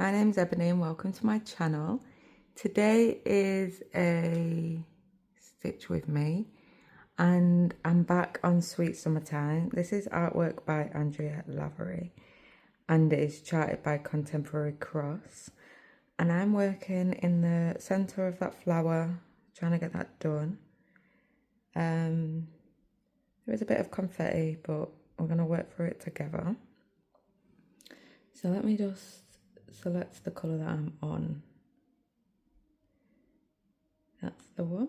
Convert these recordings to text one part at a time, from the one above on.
my name's Ebony and welcome to my channel. Today is a stitch with me and I'm back on Sweet Summertime. This is artwork by Andrea Lavery and it is charted by Contemporary Cross. And I'm working in the centre of that flower, trying to get that done. There is a bit of confetti, but we're going to work through it together. So let me just select the colour that I'm on. That's the one.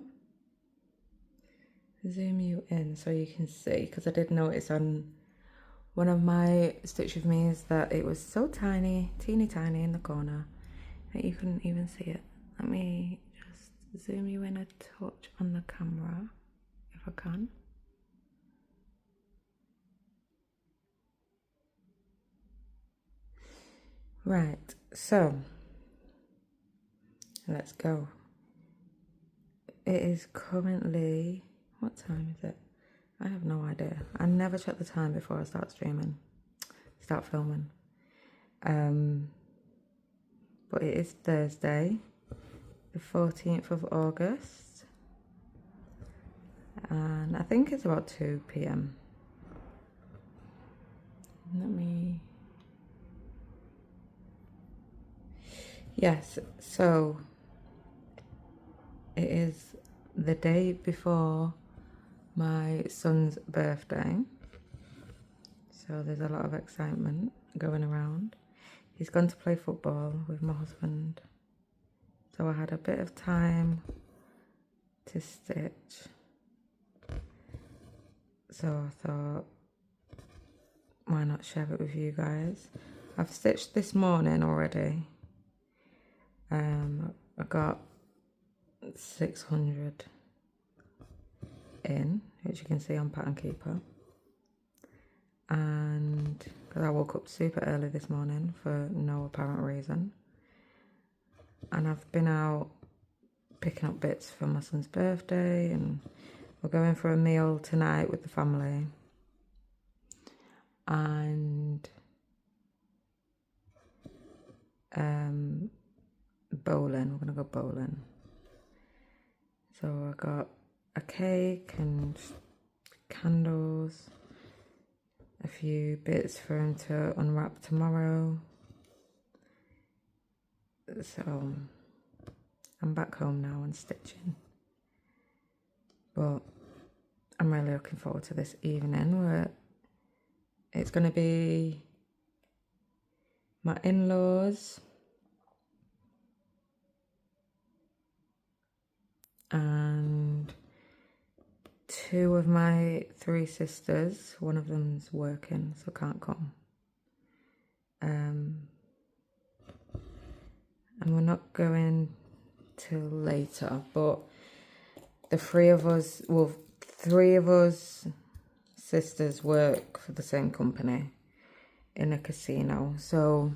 Zoom you in so you can see, because I did notice on one of my Stitch With Me's that it was so tiny, teeny tiny in the corner that you couldn't even see it. Let me just zoom you in a touch on the camera if I can. Right, so let's go. It is currently, what time is it? I have no idea. I never check the time before I start filming. But it is Thursday, the 14th of August, and I think it's about 2 p.m. Yes, so it is the day before my son's birthday, so there's a lot of excitement going around. He's gone to play football with my husband, so I had a bit of time to stitch, so I thought, why not share it with you guys. I've stitched this morning already. I got 600 in, which you can see on Pattern Keeper, and because I woke up super early this morning for no apparent reason, and I've been out picking up bits for my son's birthday, and we're going for a meal tonight with the family, and bowling. We're gonna go bowling. So I got a cake and candles, a few bits for him to unwrap tomorrow. So I'm back home now and stitching, but I'm really looking forward to this evening where it's going to be my in-laws and two of my three sisters. One of them's working, so can't come. And we're not going till later, but the three of us sisters work for the same company in a casino, so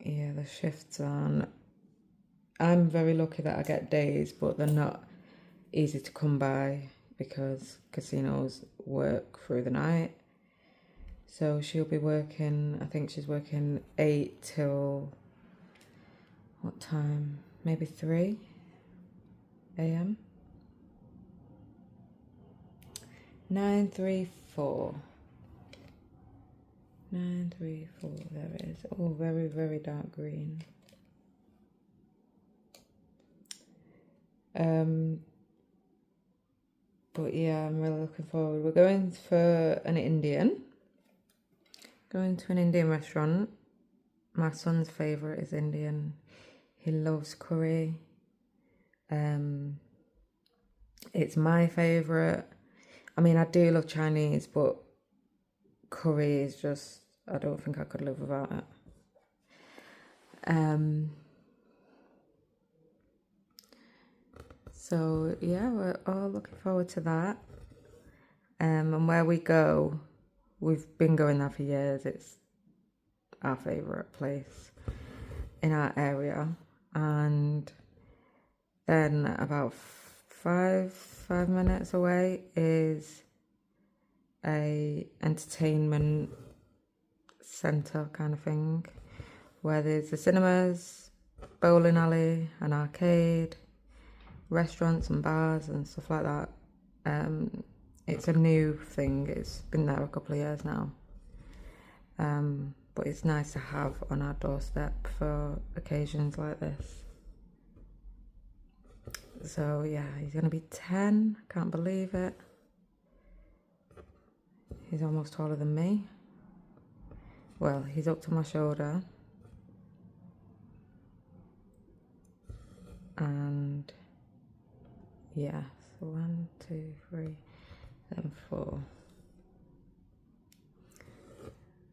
yeah, the shifts on. I'm very lucky that I get days, but they're not easy to come by because casinos work through the night. So she'll be working, I think she's working 8 till, what time? Maybe 3 a.m. 934. 934, there it is. Oh, very, very dark green. But yeah, I'm really looking forward. We're going for an Indian. Going to an Indian restaurant. My son's favourite is Indian. He loves curry. It's my favourite. I mean, I do love Chinese, but curry is just, I don't think I could live without it. So yeah, we're all looking forward to that. And where we go, we've been going there for years. It's our favourite place in our area. And then about five minutes away is a entertainment centre kind of thing. where there's the cinemas, bowling alley, an arcade, restaurants and bars and stuff like that. It's a new thing. It's been there a couple of years now. But it's nice to have on our doorstep for occasions like this. So yeah, he's going to be 10. I can't believe it. He's almost taller than me. Well, he's up to my shoulder. And yeah, so 1, 2, 3, and 4.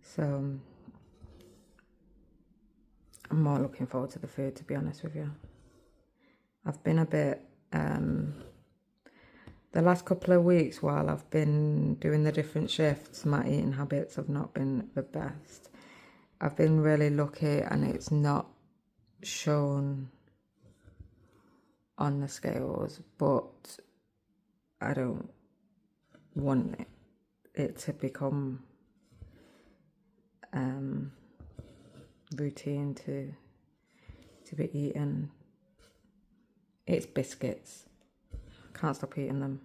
So I'm more looking forward to the food, to be honest with you. I've been a bit, the last couple of weeks while I've been doing the different shifts, my eating habits have not been the best. I've been really lucky and it's not shown on the scales, but I don't want it to become routine to be eaten. It's biscuits. Can't stop eating them.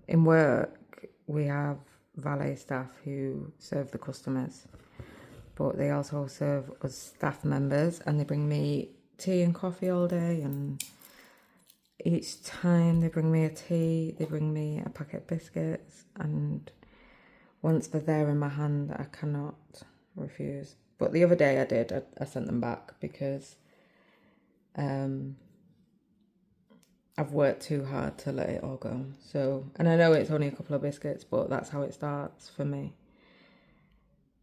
In work, we have valet staff who serve the customers, but they also serve us staff members, and they bring me tea and coffee all day, and each time they bring me a tea, they bring me a packet of biscuits, and once they're there in my hand, I cannot refuse. But the other day I did, I sent them back because I've worked too hard to let it all go. So, and I know it's only a couple of biscuits, but that's how it starts for me.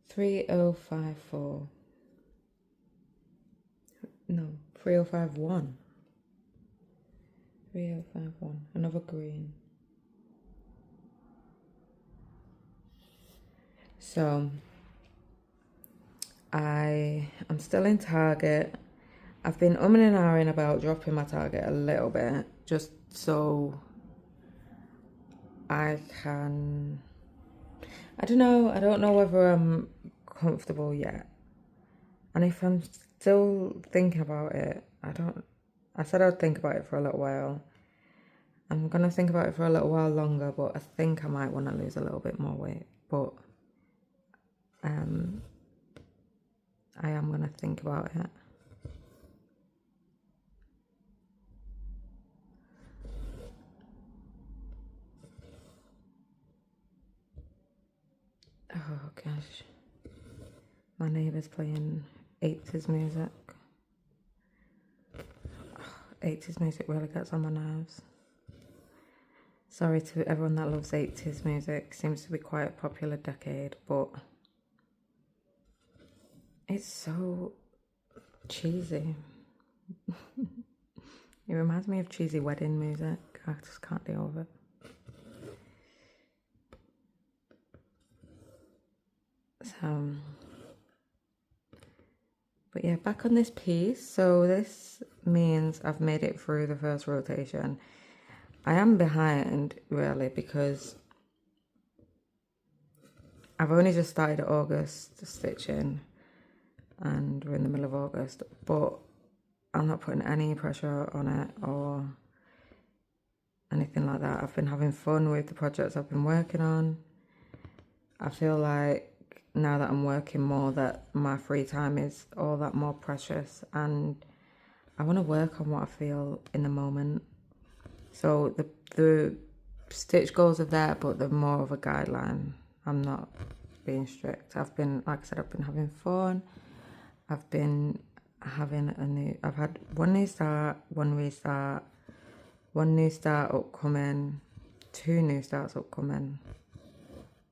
3054. No, 3051. 3051. Another green. So, I am still in Target. I've been umming and ahhing about dropping my target a little bit, just so I can, I don't know whether I'm comfortable yet. And if I'm still thinking about it, I said I'd think about it for a little while. I'm going to think about it for a little while longer, but I think I might want to lose a little bit more weight. But I am going to think about it. Oh gosh, my neighbour's playing 80s music. 80s music really gets on my nerves. Sorry to everyone that loves 80s music. Seems to be quite a popular decade, but it's so cheesy. It reminds me of cheesy wedding music. I just can't deal with it. So, but yeah, back on this piece. So this means I've made it through the first rotation. I am behind really because I've only just started August stitching and we're in the middle of August, but I'm not putting any pressure on it or anything like that. I've been having fun with the projects I've been working on. I feel like now that I'm working more, that my free time is all that more precious, and I want to work on what I feel in the moment. So the stitch goals are there, but they're more of a guideline. I'm not being strict. I've been, like I said, I've been having fun. I've been having I've had one new start, one restart, one new start upcoming, 2 new starts upcoming,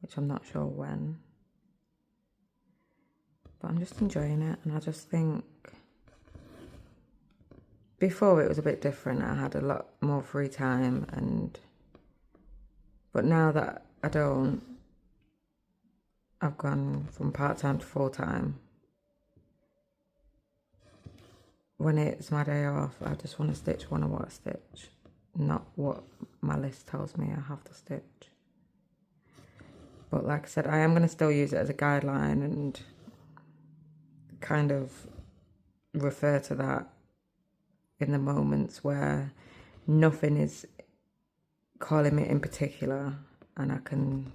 which I'm not sure when. But I'm just enjoying it, and I just think before it was a bit different. I had a lot more free time, but now that I don't, I've gone from part-time to full-time. When it's my day off, I just want to stitch when I want to stitch, not what my list tells me I have to stitch. But like I said, I am going to still use it as a guideline, and kind of refer to that in the moments where nothing is calling me in particular, and I can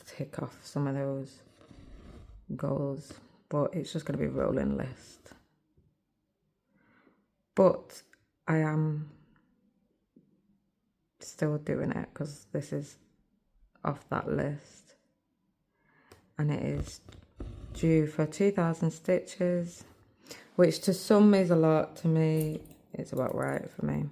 tick off some of those goals, but it's just going to be a rolling list. But I am still doing it because this is off that list, and it is due for 2,000 stitches, which to some is a lot. To me, it's about right for me.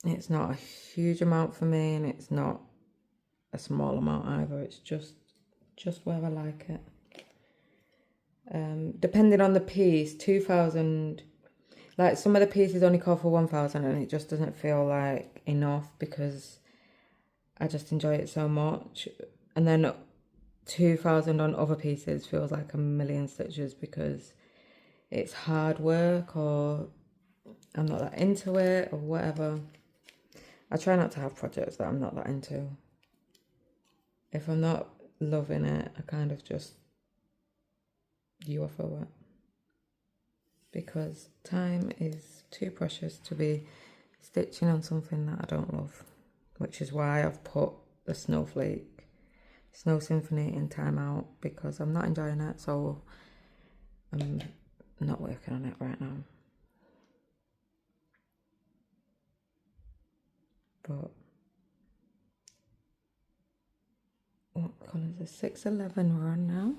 It's not a huge amount for me, and it's not a small amount either. It's just where I like it. Depending on the piece, 2,000, like some of the pieces only call for 1,000, and it just doesn't feel like enough because I just enjoy it so much. And then 2,000 on other pieces feels like a million stitches because it's hard work, or I'm not that into it, or whatever. I try not to have projects that I'm not that into. If I'm not loving it, I kind of just UFO it, because time is too precious to be stitching on something that I don't love, which is why I've put the Snow Symphony in timeout, because I'm not enjoying it, so I'm not working on it right now. But what colour is this? 611 we're on now.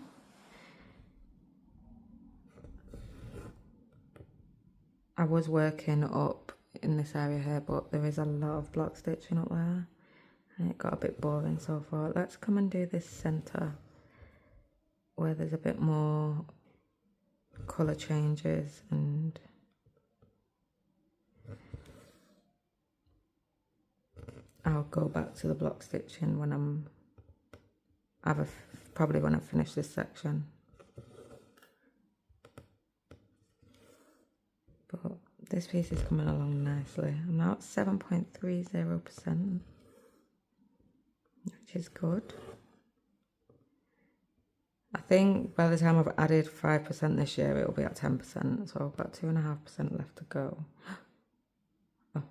I was working up in this area here, but there is a lot of block stitching up there, and it got a bit boring, so I thought, let's come and do this centre where there's a bit more colour changes, and I'll go back to the block stitching when probably when I finish this section. But this piece is coming along nicely. I'm now at 7.30%, which is good. I think by the time I've added 5% this year, it'll be at 10%. So I've got 2.5% left to go. Oh.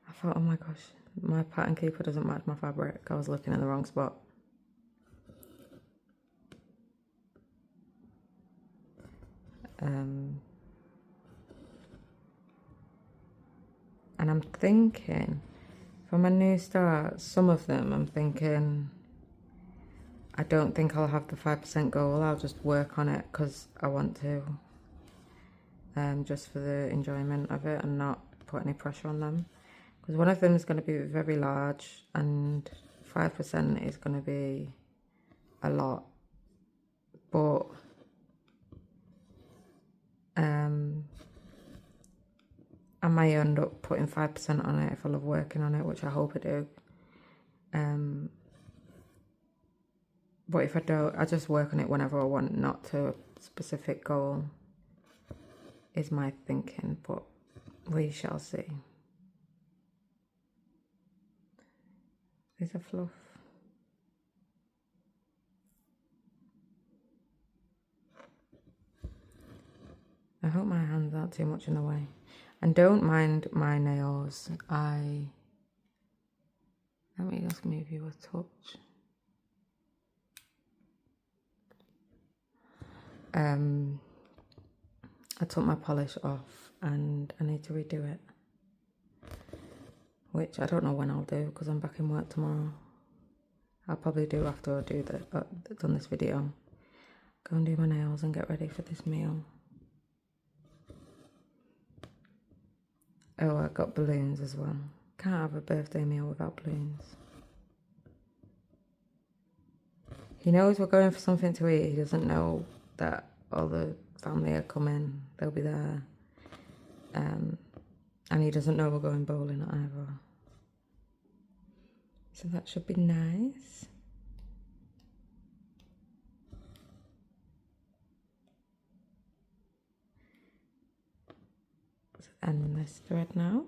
I thought, oh my gosh, my pattern keeper doesn't match my fabric. I was looking in the wrong spot. And I'm thinking, for my new start, some of them I'm thinking, I don't think I'll have the 5% goal. I'll just work on it because I want to, just for the enjoyment of it and not put any pressure on them. Because one of them is going to be very large, and 5% is going to be a lot. But I may end up putting 5% on it if I love working on it, which I hope I do. But if I don't, I just work on it whenever I want, not to a specific goal, is my thinking, but we shall see. There's a fluff. I hope my hands aren't too much in the way. And don't mind my nails. Let me just move you a touch. I took my polish off and I need to redo it, which I don't know when I'll do because I'm back in work tomorrow. I'll probably do after I done this video. Go and do my nails and get ready for this meal. Oh, I got balloons as well. Can't have a birthday meal without balloons. He knows we're going for something to eat. He doesn't know that all the family are coming. They'll be there. And he doesn't know we're going bowling either. So that should be nice. And this thread now.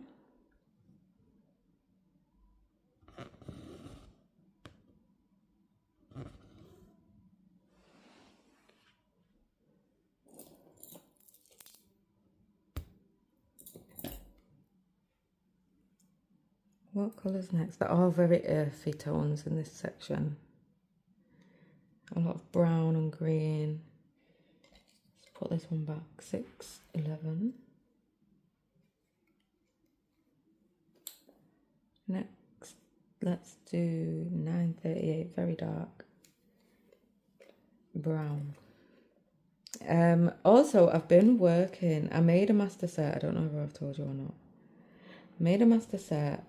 What colours next? They're all very earthy tones in this section. A lot of brown and green. Let's put this one back. 611. Next, let's do 938. Very dark. Brown. Also, I've been working. I made a master set. I don't know if I've told you or not. I made a master set,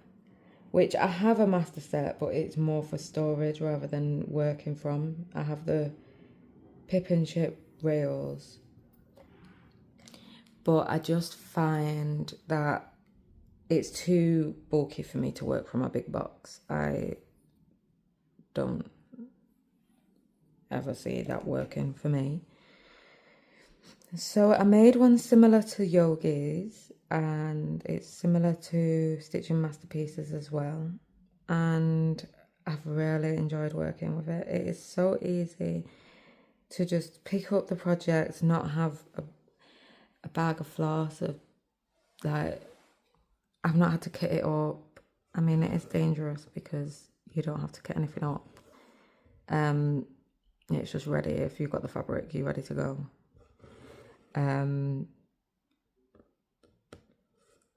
which I have a master set, but it's more for storage rather than working from. I have the Pip and Chip rails, but I just find that it's too bulky for me to work from a big box. I don't ever see that working for me. So I made one similar to Yogi's, and it's similar to Stitching Masterpieces as well. And I've really enjoyed working with it. It is so easy to just pick up the project, not have a bag of floss. Like, I've not had to kit it up. I mean, it is dangerous because you don't have to kit anything up. It's just ready. If you've got the fabric, you're ready to go.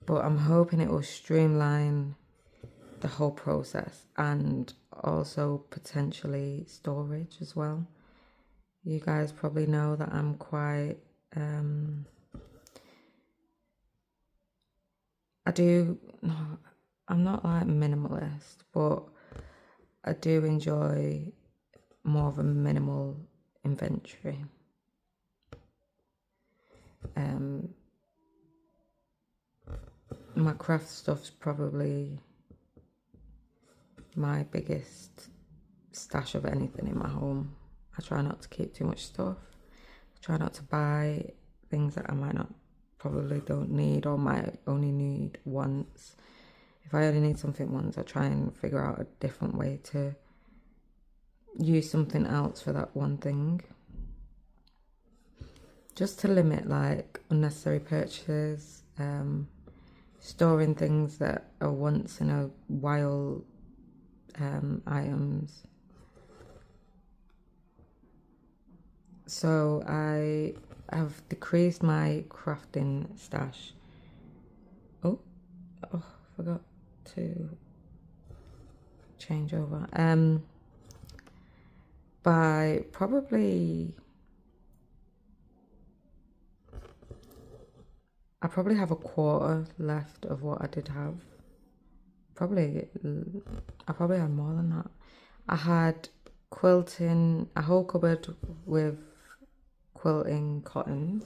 But I'm hoping it will streamline the whole process and also potentially storage as well. You guys probably know that I'm quite I'm not like minimalist, but I do enjoy more of a minimal inventory. My craft stuff's probably my biggest stash of anything in my home. I try not to keep too much stuff. I try not to buy things that I probably don't need or might only need once. If I only need something once, I try and figure out a different way to use something else for that one thing. Just to limit like unnecessary purchases, storing things that are once in a while items. So I have decreased my crafting stash. Oh, forgot to change over. By probably, I probably have a quarter left of what I did have. I probably had more than that. I had quilting, a whole cupboard with quilting cottons.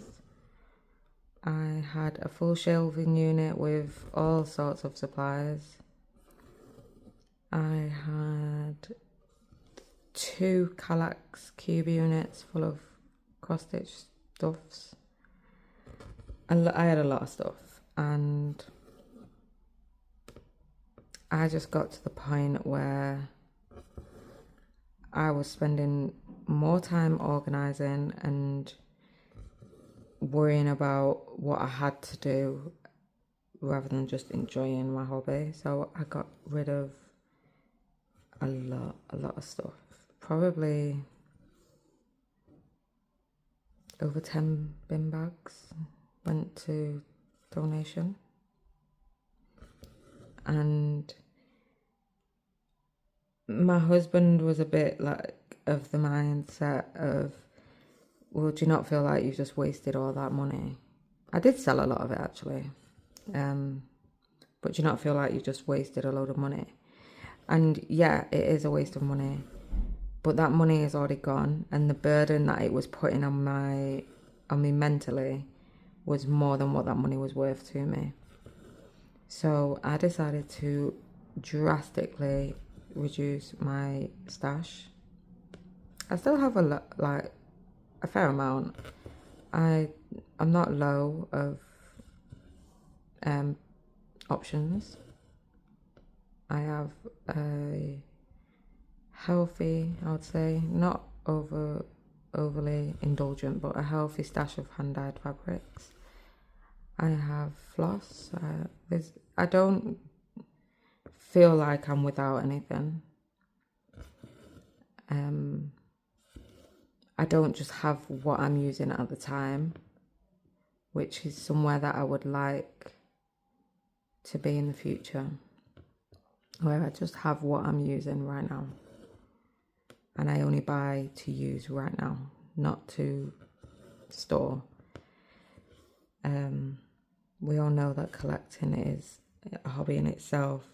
I had a full shelving unit with all sorts of supplies. I had 2 Kallax cube units full of cross-stitch stuffs. I had a lot of stuff, and I just got to the point where I was spending more time organising and worrying about what I had to do rather than just enjoying my hobby. So I got rid of a lot of stuff. Probably over 10 bin bags went to donation. And my husband was a bit like of the mindset of, well, do you not feel like you just wasted all that money? I did sell a lot of it actually. But do you not feel like you just wasted a load of money? And yeah, it is a waste of money. But that money is already gone, and the burden that it was putting on me mentally was more than what that money was worth to me. So I decided to drastically reduce my stash. I still have a fair amount. I'm not low of options. I have a healthy, I would say, not overly indulgent, but a healthy stash of hand-dyed fabrics. I have floss. I don't feel like I'm without anything. I don't just have what I'm using at the time, which is somewhere that I would like to be in the future, where I just have what I'm using right now. And I only buy to use right now, not to store. We all know that collecting is a hobby in itself.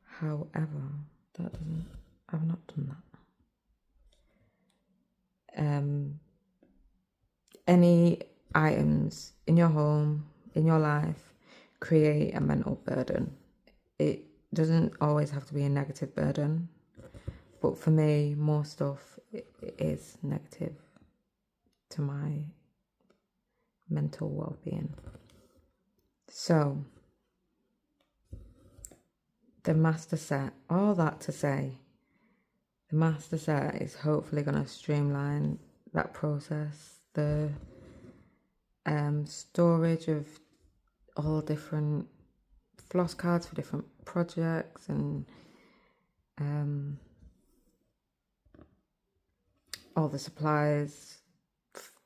However, I've not done that. Any items in your home, in your life, create a mental burden. It doesn't always have to be a negative burden, but for me, more stuff is negative to my mental well-being. So, the master set, all that to say, the master set is hopefully going to streamline that process, the storage of all different floss cards for different projects, and all the supplies,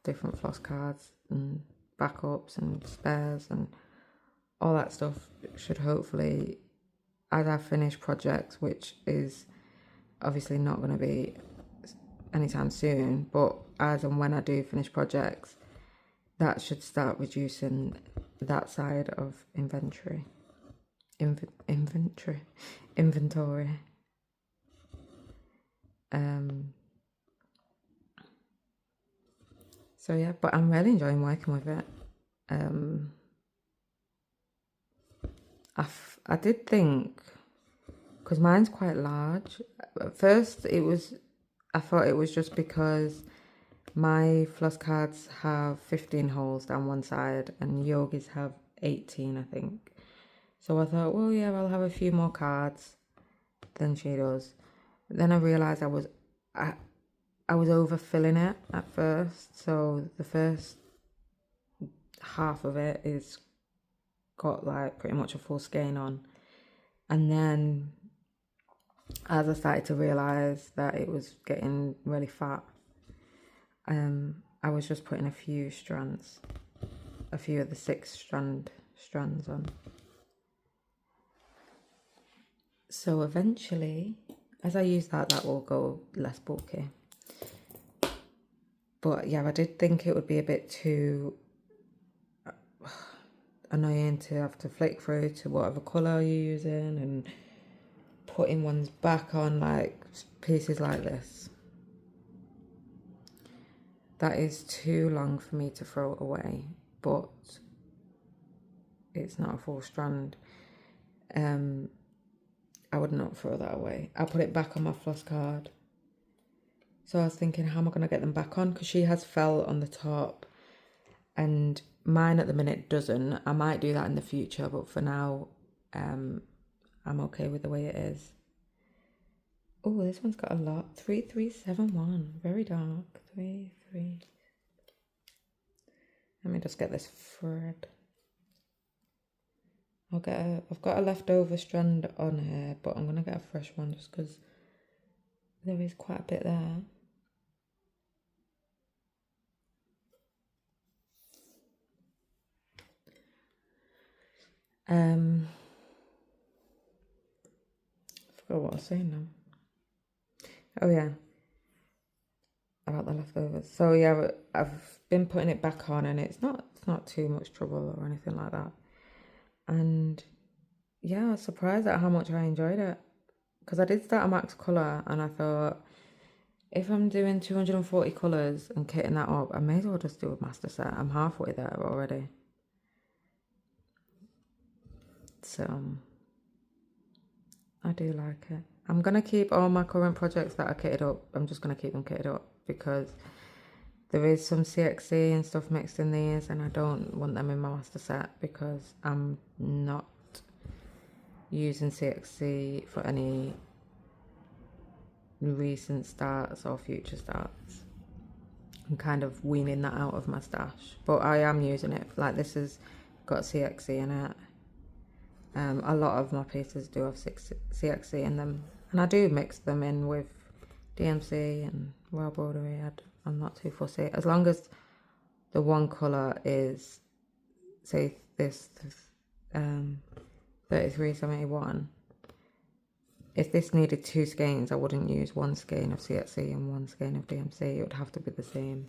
different floss cards and backups and spares and all that stuff should hopefully, as I finish projects, which is obviously not going to be anytime soon, but as and when I do finish projects, that should start reducing that side of inventory. So yeah, but I'm really enjoying working with it. I did think, because mine's quite large. At first, I thought it was just because my floss cards have 15 holes down one side and Yogi's have 18, I think. So I thought, well, yeah, I'll have a few more cards than she does. Then I realised I was overfilling it at first. So the first half of it is got like pretty much a full skein on. And then as I started to realise that it was getting really fat, I was just putting a few of the 6 strands on. So eventually, as I use that will go less bulky. But yeah, I did think it would be a bit too annoying to have to flick through to whatever colour you're using and putting ones back on, like pieces like this. That is too long for me to throw it away, but it's not a full strand. I would not throw that away. I'll put it back on my floss card. So I was thinking, how am I going to get them back on? Because she has felt on the top and mine at the minute doesn't. I might do that in the future, but for now, I'm okay with the way it is. Oh, this one's got a lot. 3371. Very dark. 33. Let me just get this thread. I've got a leftover strand on here, but I'm gonna get a fresh one just because there is quite a bit there. I forgot what I was saying now. Oh yeah, about the leftovers. So yeah, I've been putting it back on, and it's not too much trouble or anything like that. And yeah, I was surprised at how much I enjoyed it, because I did start a max colour, and I thought, if I'm doing 240 colours and kitting that up, I may as well just do a master set. I'm halfway there already. So I do like it. I'm going to keep all my current projects that are kitted up. I'm just going to keep them kitted up because there is some CXC and stuff mixed in these, and I don't want them in my master set because I'm not using CXC for any recent starts or future starts. I'm kind of weaning that out of my stash, but I am using it. Like, this has got CXC in it. A lot of my pieces do have CXC in them, and I do mix them in with DMC and Royal Broderie. I'm not too fussy, as long as the one colour is, say this 3371. If this needed 2 skeins, I wouldn't use 1 skein of CXC and 1 skein of DMC. It would have to be the same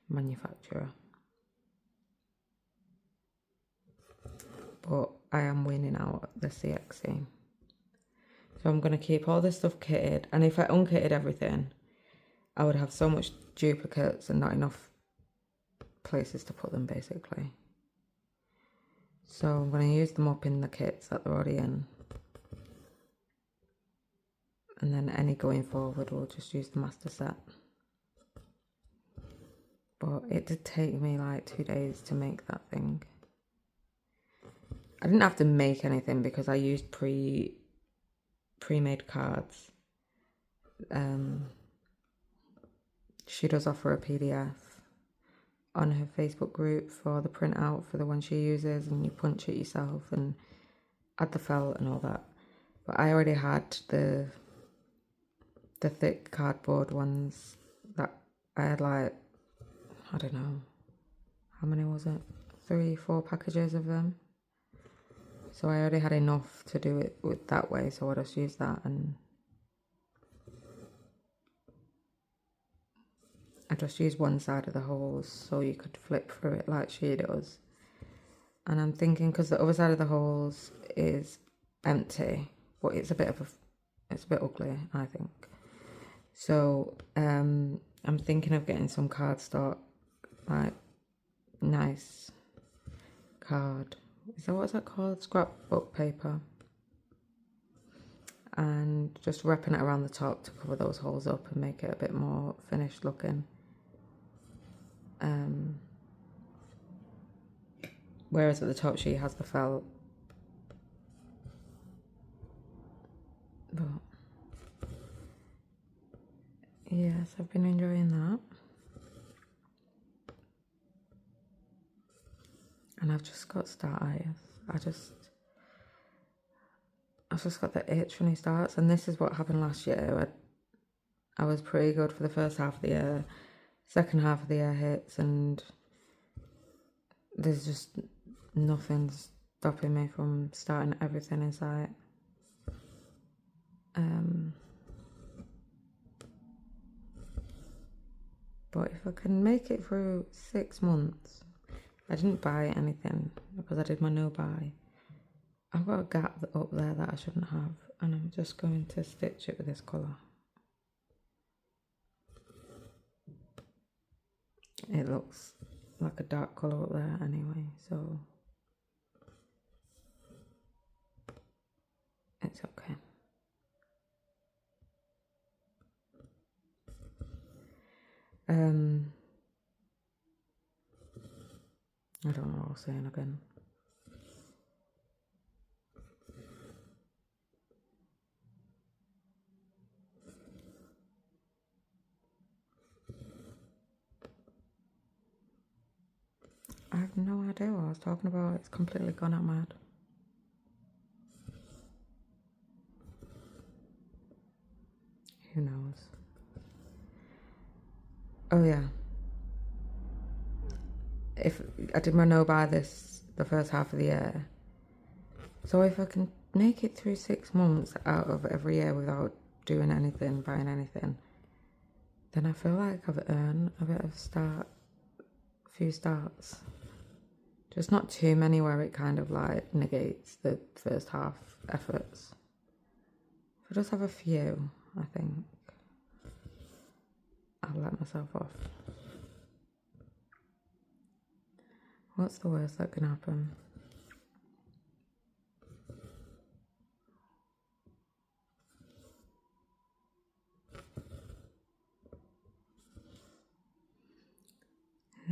manufacturer. But I am winning out the CXC. So I'm going to keep all this stuff kitted. And if I unkitted everything, I would have so much duplicates and not enough places to put them, basically. So I'm going to use them up in the kits that they're already in. And then any going forward, we'll just use the master set. But it did take me like 2 days to make that thing. I didn't have to make anything because I used pre-made cards. She does offer a PDF on her Facebook group for the printout for the one she uses, and you punch it yourself and add the felt and all that. But I already had the thick cardboard ones that I had, like, I don't know, how many was it? 3-4 packages of them. So I already had enough to do it with that way, so I just used that, and I just used one side of the holes so you could flip through it like she does. And I'm thinking, because the other side of the holes is empty, but it's a bit ugly, I think. So I'm thinking of getting some cardstock, like nice card. What's that called? Scrapbook paper. And just wrapping it around the top to cover those holes up and make it a bit more finished looking. Whereas at the top she has the felt. But yes, I've been enjoying that. And I've just got starters. I've just got the itch for new starts, and this is what happened last year. I was pretty good for the first half of the year. Second half of the year hits, and there's just nothing stopping me from starting everything in sight. But if I can make it through 6 months, I didn't buy anything because I did my no buy. I've got a gap up there that I shouldn't have, and I'm just going to stitch it with this colour. It looks like a dark colour up there anyway, so it's okay. I don't know what I was saying again. I have no idea what I was talking about. It's completely gone out my head. Who knows? Oh yeah. If I did my no buy the first half of the year. So if I can make it through 6 months out of every year without doing anything, buying anything, then I feel like I've earned a bit of few starts. Just not too many where it kind of like negates the first half efforts. If I just have a few, I think I'll let myself off. What's the worst that can happen?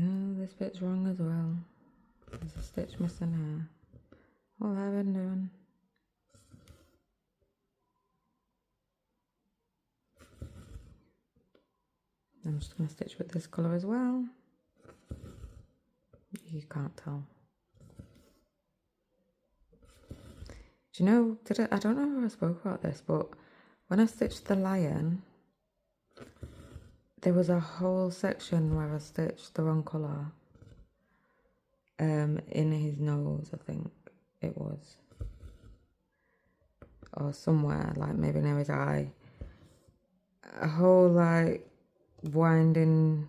Oh, this bit's wrong as well. There's a stitch missing here. What have I been doing? I'm just going to stitch with this colour as well. You can't tell. Do you know, I don't know if I spoke about this, but when I stitched the lion, there was a whole section where I stitched the wrong colour. In his nose, I think it was. Or somewhere, like maybe near his eye. A whole like winding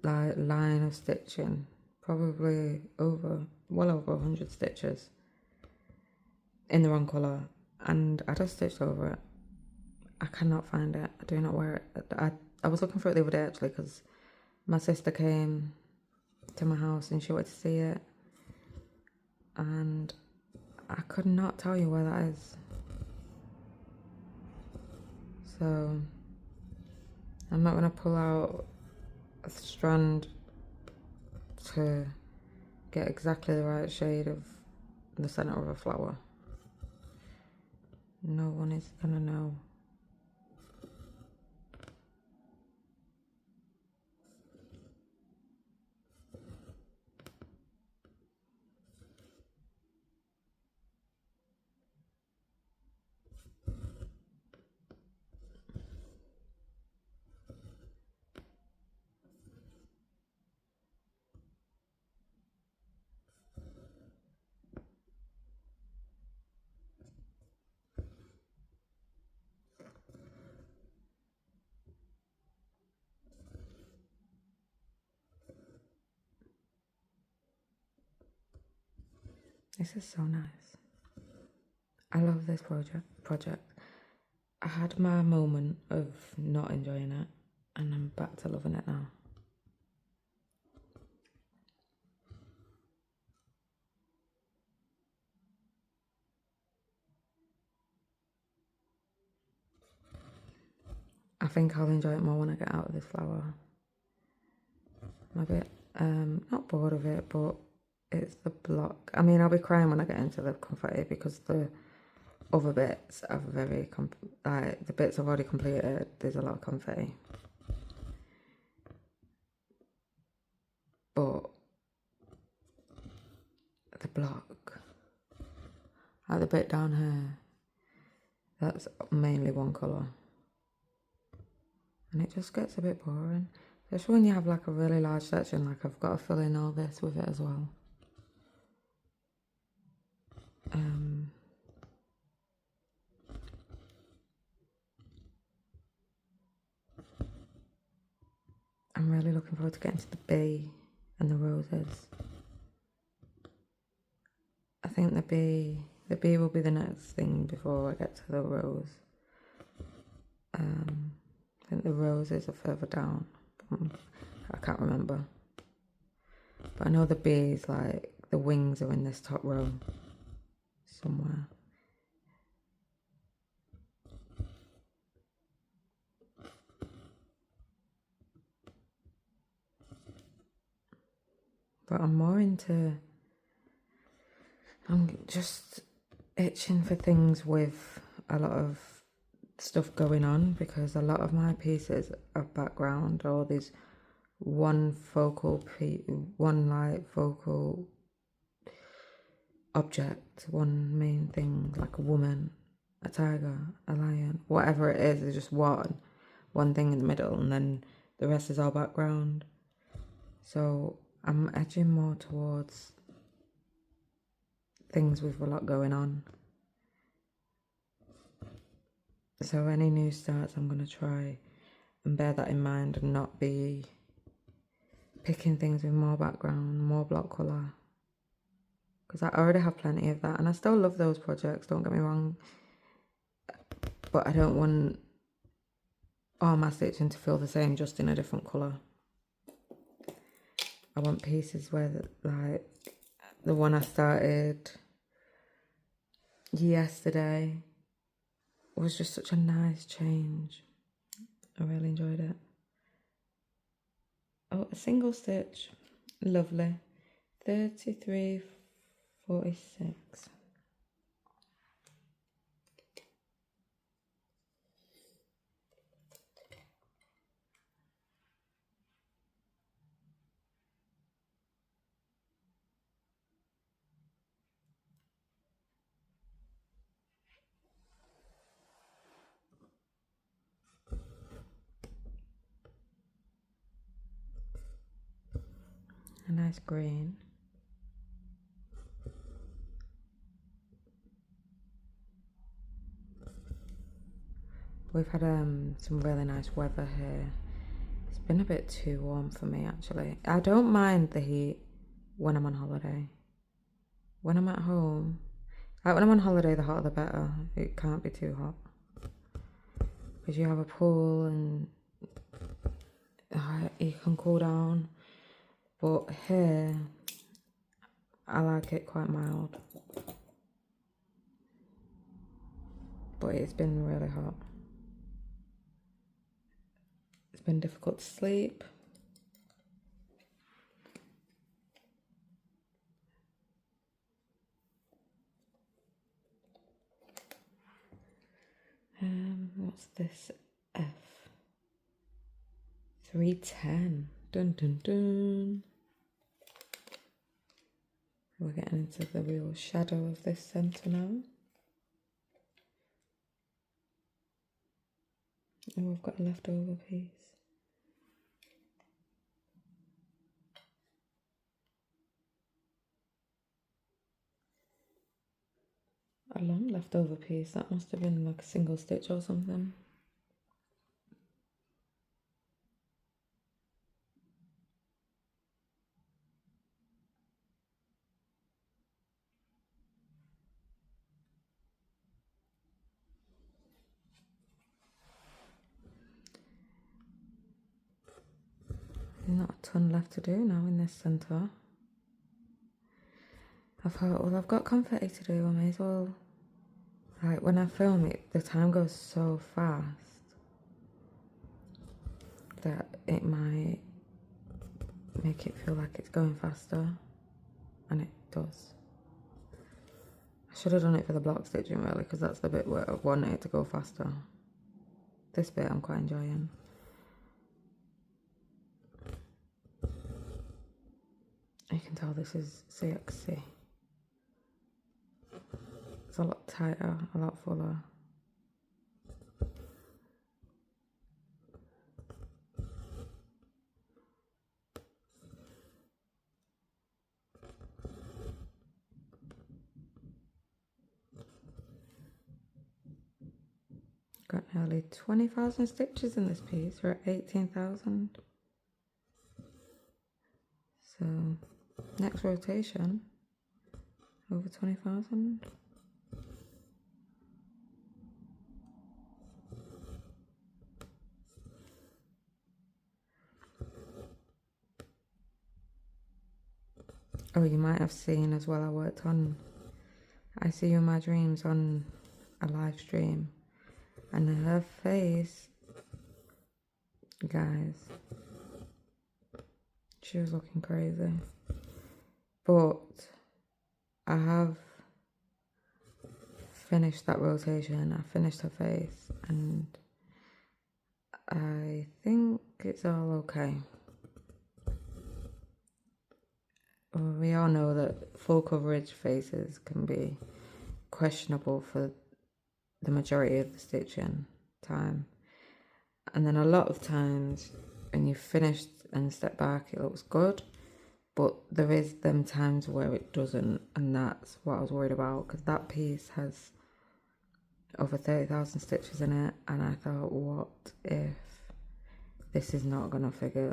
like line of stitching. Probably well over 100 stitches in the wrong colour. And I just stitched over it. I cannot find it. I do not wear it. I was looking for it the other day actually because my sister came to my house and she wanted to see it. And I could not tell you where that is. So I'm not going to pull out a strand to get exactly the right shade of the centre of a flower. No one is going to know. This is so nice. I love this project. I had my moment of not enjoying it and I'm back to loving it now. I think I'll enjoy it more when I get out of this flower. I'm a bit not bored of it, but it's the block. I mean, I'll be crying when I get into the confetti because the other bits are very like the bits I've already completed. There's a lot of confetti, but the block, like the bit down here, that's mainly one colour, and it just gets a bit boring. Especially when you have like a really large section, like I've got to fill in all this with it as well. I'm really looking forward to getting to the bee and the roses. I think the bee will be the next thing before I get to the rose. I think the roses are further down. I can't remember. But I know the bees, like, the wings are in this top row somewhere. But I'm just itching for things with a lot of stuff going on because a lot of my pieces are background or these one focal object, one main thing, like a woman, a tiger, a lion, whatever it is, there's just one thing in the middle and then the rest is all background. So I'm edging more towards things with a lot going on. So any new starts, I'm going to try and bear that in mind and not be picking things with more background, more block colour. Because I already have plenty of that and I still love those projects, don't get me wrong. But I don't want all my stitching to feel the same, just in a different colour. I want pieces where, like, the one I started yesterday was just such a nice change. I really enjoyed it. Oh, a single stitch. Lovely. 33.46. nice green. We've had some really nice weather here. It's been a bit too warm for me actually. I don't mind the heat when I'm on holiday. When I'm at home, like when I'm on holiday, the hotter the better. It can't be too hot. Because you have a pool and you can cool down. But here, I like it quite mild. But it's been really hot. It's been difficult to sleep. What's this? F 310. Dun dun dun. We're getting into the real shadow of this centre now. And we've got a leftover piece. A long leftover piece. That must have been like a single stitch or something. Not a ton left to do now in this centre. I thought, well, I've got confetti to do, I may as well. Like when I film it, the time goes so fast that it might make it feel like it's going faster, and it does. I should have done it for the block stitching really, because that's the bit where I wanted it to go faster. This bit I'm quite enjoying. You can tell this is CXC. It's a lot tighter, a lot fuller. Got nearly 20,000 stitches in this piece. We're at 18,000. So next rotation, over 20,000. Oh, you might have seen as well, I worked on I See You in My Dreams on a live stream, and her face, guys, she was looking crazy. But I have finished that rotation, I finished her face, and I think it's all okay. We all know that full coverage faces can be questionable for the majority of the stitching time, and then a lot of times when you've finished and step back it looks good, but there is them times where it doesn't, and that's what I was worried about, because that piece has over 30,000 stitches in it, and I thought, what if this is not gonna figure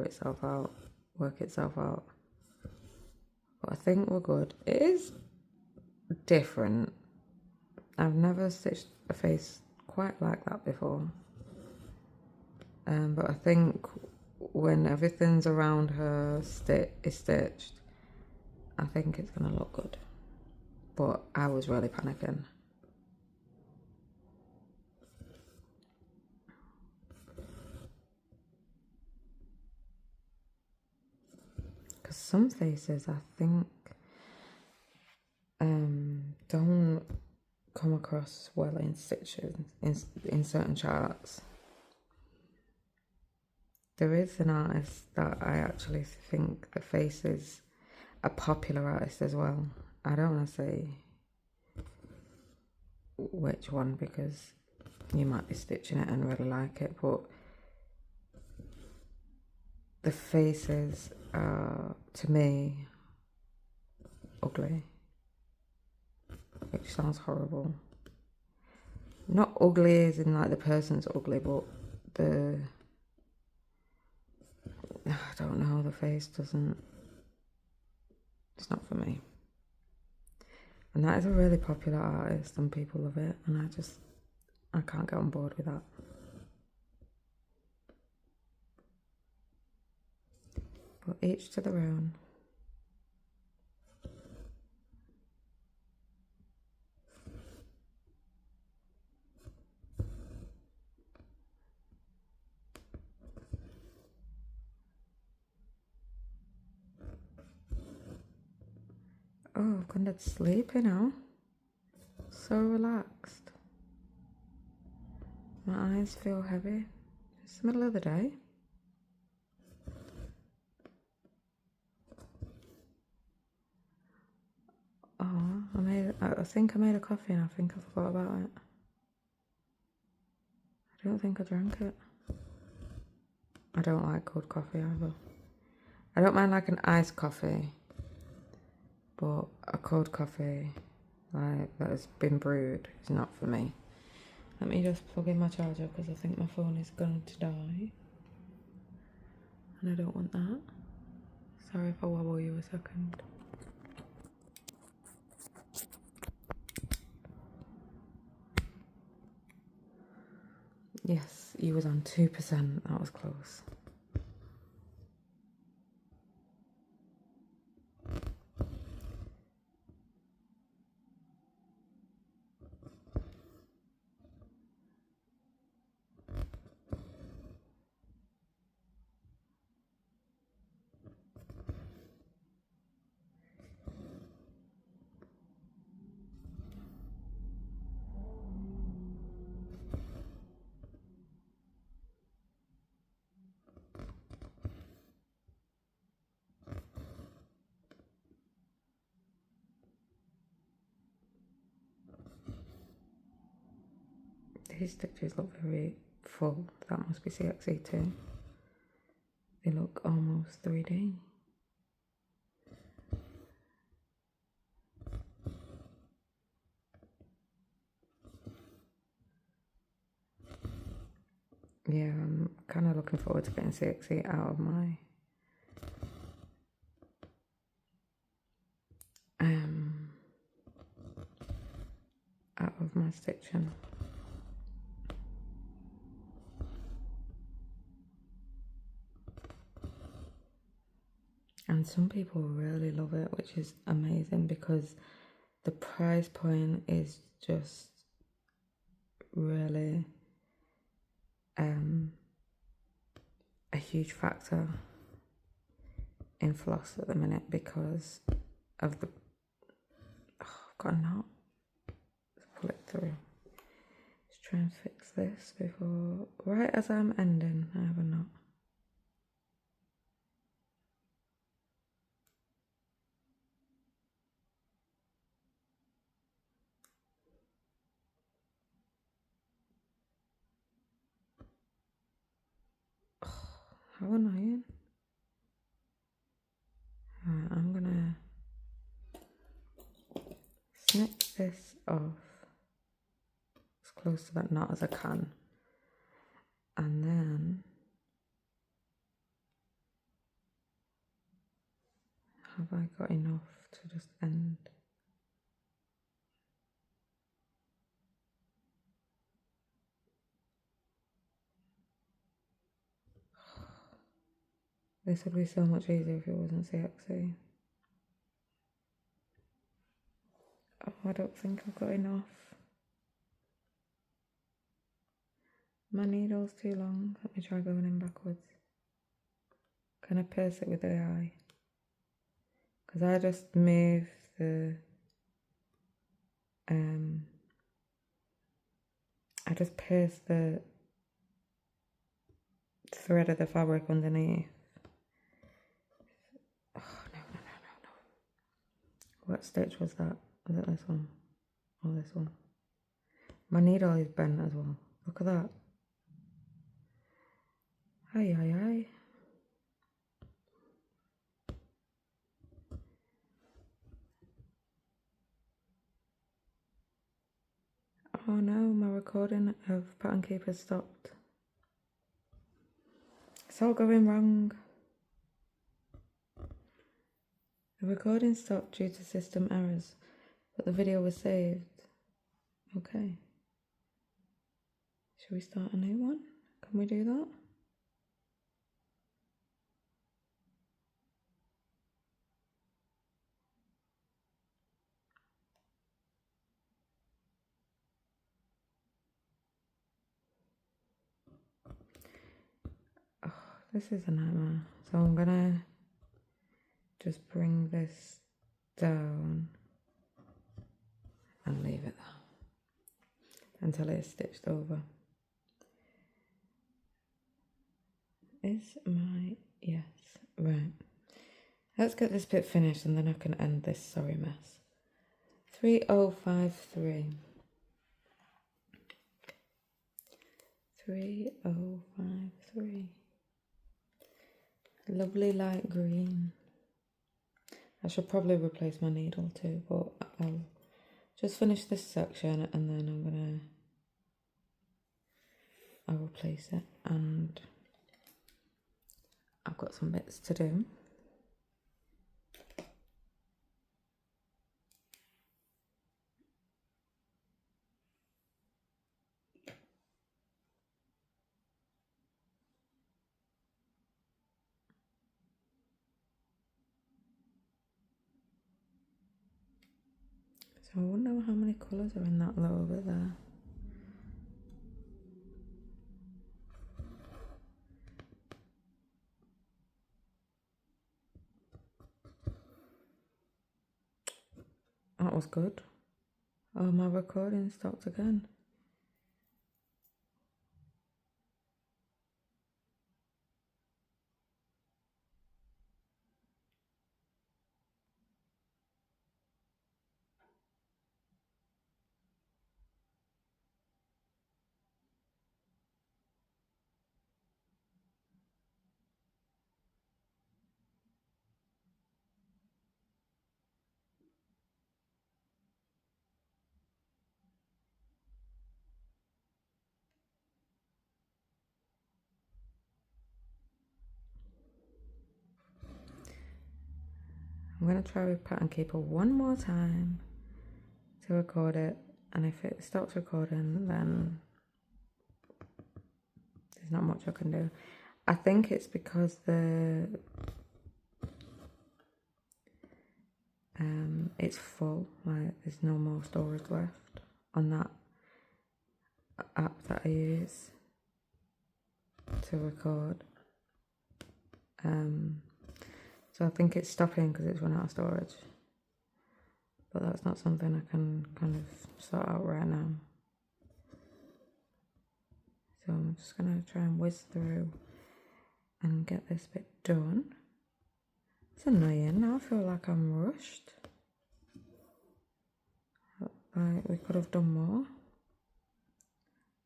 itself out, work itself out? But I think we're good. It is different. I've never stitched a face quite like that before. But I think when everything's around her is stitched, I think it's gonna look good. But I was really panicking. Because some faces, I think, don't come across well in stitches, in certain charts. There is an artist that I actually think the face is a popular artist as well. I don't want to say which one, because you might be stitching it and really like it, but the faces are, to me, ugly. Which sounds horrible. Not ugly as in like the person's ugly, but I don't know, the face doesn't, it's not for me. And that is a really popular artist and people love it, and I can't get on board with that. But each to their own. Oh, I've gone to sleep now. So relaxed. My eyes feel heavy. It's the middle of the day. Oh, I think I made a coffee and I think I forgot about it. I don't think I drank it. I don't like cold coffee either. I don't mind like an iced coffee, but a cold coffee like that has been brewed is not for me. Let me just plug in my charger because I think my phone is going to die. And I don't want that. Sorry if I wobble you a second. Yes, you was on 2%. That was close. These stitches look very full. That must be CXC too. They look almost 3D. Yeah, I'm kind of looking forward to getting CXC out of my stitching. And some people really love it, which is amazing because the price point is just really a huge factor in floss at the minute because of the, I've got a knot. Let's pull it through. Let's try and fix this before, right as I'm ending, I have a knot. How annoying. Right, I'm gonna snip this off as close to that knot as I can. And then have I got enough to just end? This would be so much easier if it wasn't CXC. Oh, I don't think I've got enough. My needle's too long. Let me try going in backwards. Can I pierce it with the eye? Because I just move the I just pierce the thread of the fabric underneath. Oh, no. What stitch was that? Was it this one? Or this one? My needle is bent as well. Look at that. Aye. Oh no, my recording of Pattern Keeper stopped. It's all going wrong. The recording stopped due to system errors, but the video was saved. Okay. Should we start a new one? Can we do that? Oh, this is a nightmare. So I'm gonna just bring this down and leave it there until it's stitched over. Yes, right. Let's get this bit finished and then I can end this sorry mess. 3053. 3053. Lovely light green. I should probably replace my needle too, but I'll just finish this section and then I'll replace it, and I've got some bits to do. So I wonder how many colours are in that little bit there. That was good. Oh, my recording stopped again. I'm going to try with Pattern Keeper one more time to record it, and if it stops recording then there's not much I can do. I think it's because it's full, like there's no more storage left on that app that I use to record. So I think it's stopping because it's run out of storage, but that's not something I can kind of sort out right now. So I'm just gonna try and whiz through and get this bit done. It's annoying, now I feel like I'm rushed. Like we could have done more.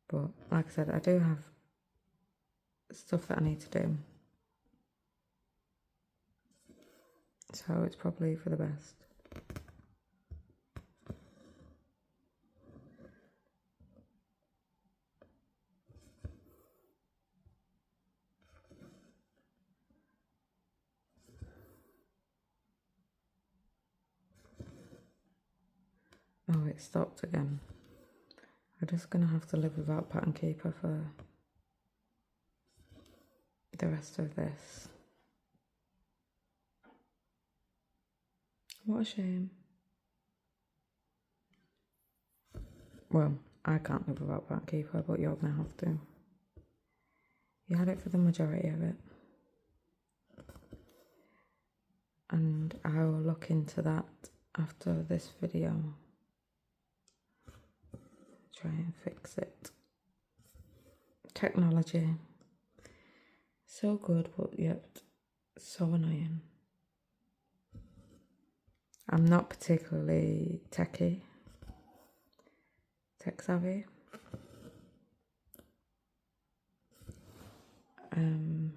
But like I said, I do have stuff that I need to do. So it's probably for the best. Oh, it stopped again. I'm just gonna have to live without Pattern Keeper for the rest of this. What a shame. Well, I can't live without Pattern Keeper, but you're gonna have to. You had it for the majority of it. And I will look into that after this video. Try and fix it. Technology. So good, but yet so annoying. I'm not particularly tech savvy. I'm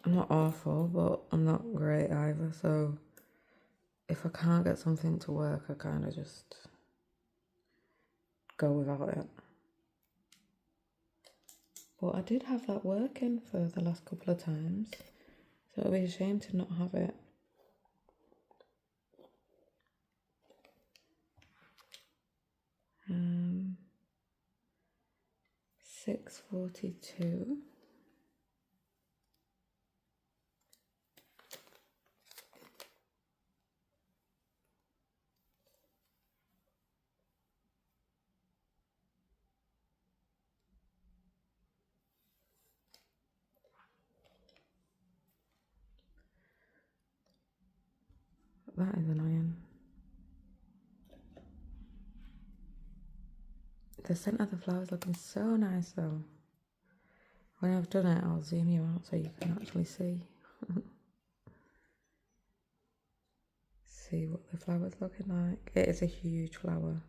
not awful, but I'm not great either, so if I can't get something to work, I kind of just go without it. But I did have that working for the last couple of times, so it'll be a shame to not have it. Um, 6:42. That is annoying. The scent of the flower's looking so nice though. When I've done it, I'll zoom you out so you can actually see. See what the flower's looking like. It is a huge flower.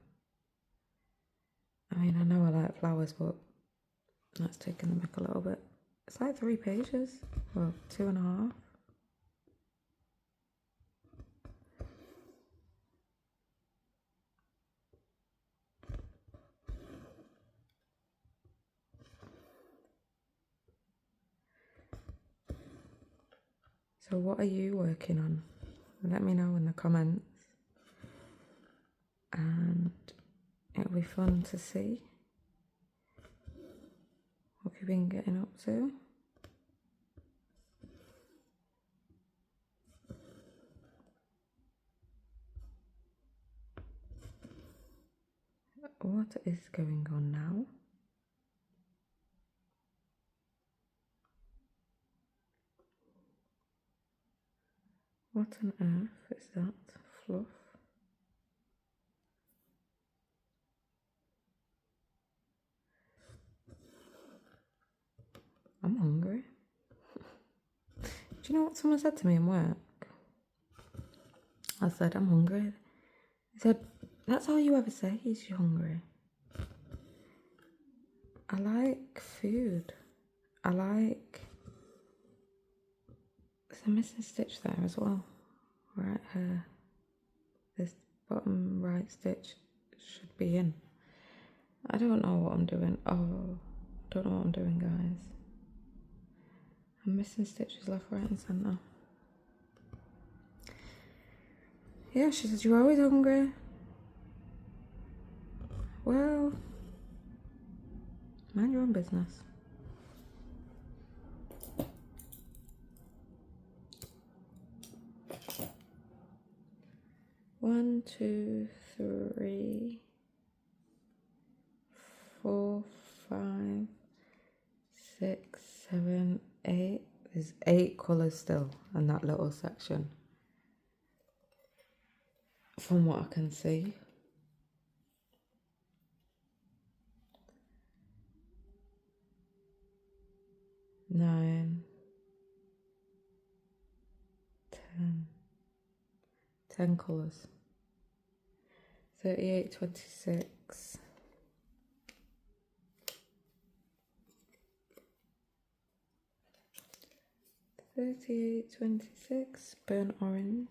I mean, I know I like flowers, but that's taking the mick a little bit. It's like 3 pages. Well, 2.5. So what are you working on? Let me know in the comments. And it'll be fun to see what you've been getting up to. What is going on now? What on earth is that? Fluff? I'm hungry. Do you know what someone said to me in work? I said, I'm hungry. He said, that's all you ever say is you're hungry. I like food. I like... There's a missing stitch there as well. Right here. This bottom right stitch should be in. I don't know what I'm doing. Oh, I don't know what I'm doing, guys. I'm missing stitches left, right and centre. Yeah, she said, you're always hungry. Well, mind your own business. One, 2, 3, 4, 5, 6, 7, 8. There's 8 colours still in that little section. From what I can see. 9, 10. 10 colours. 38, 26. Burnt orange.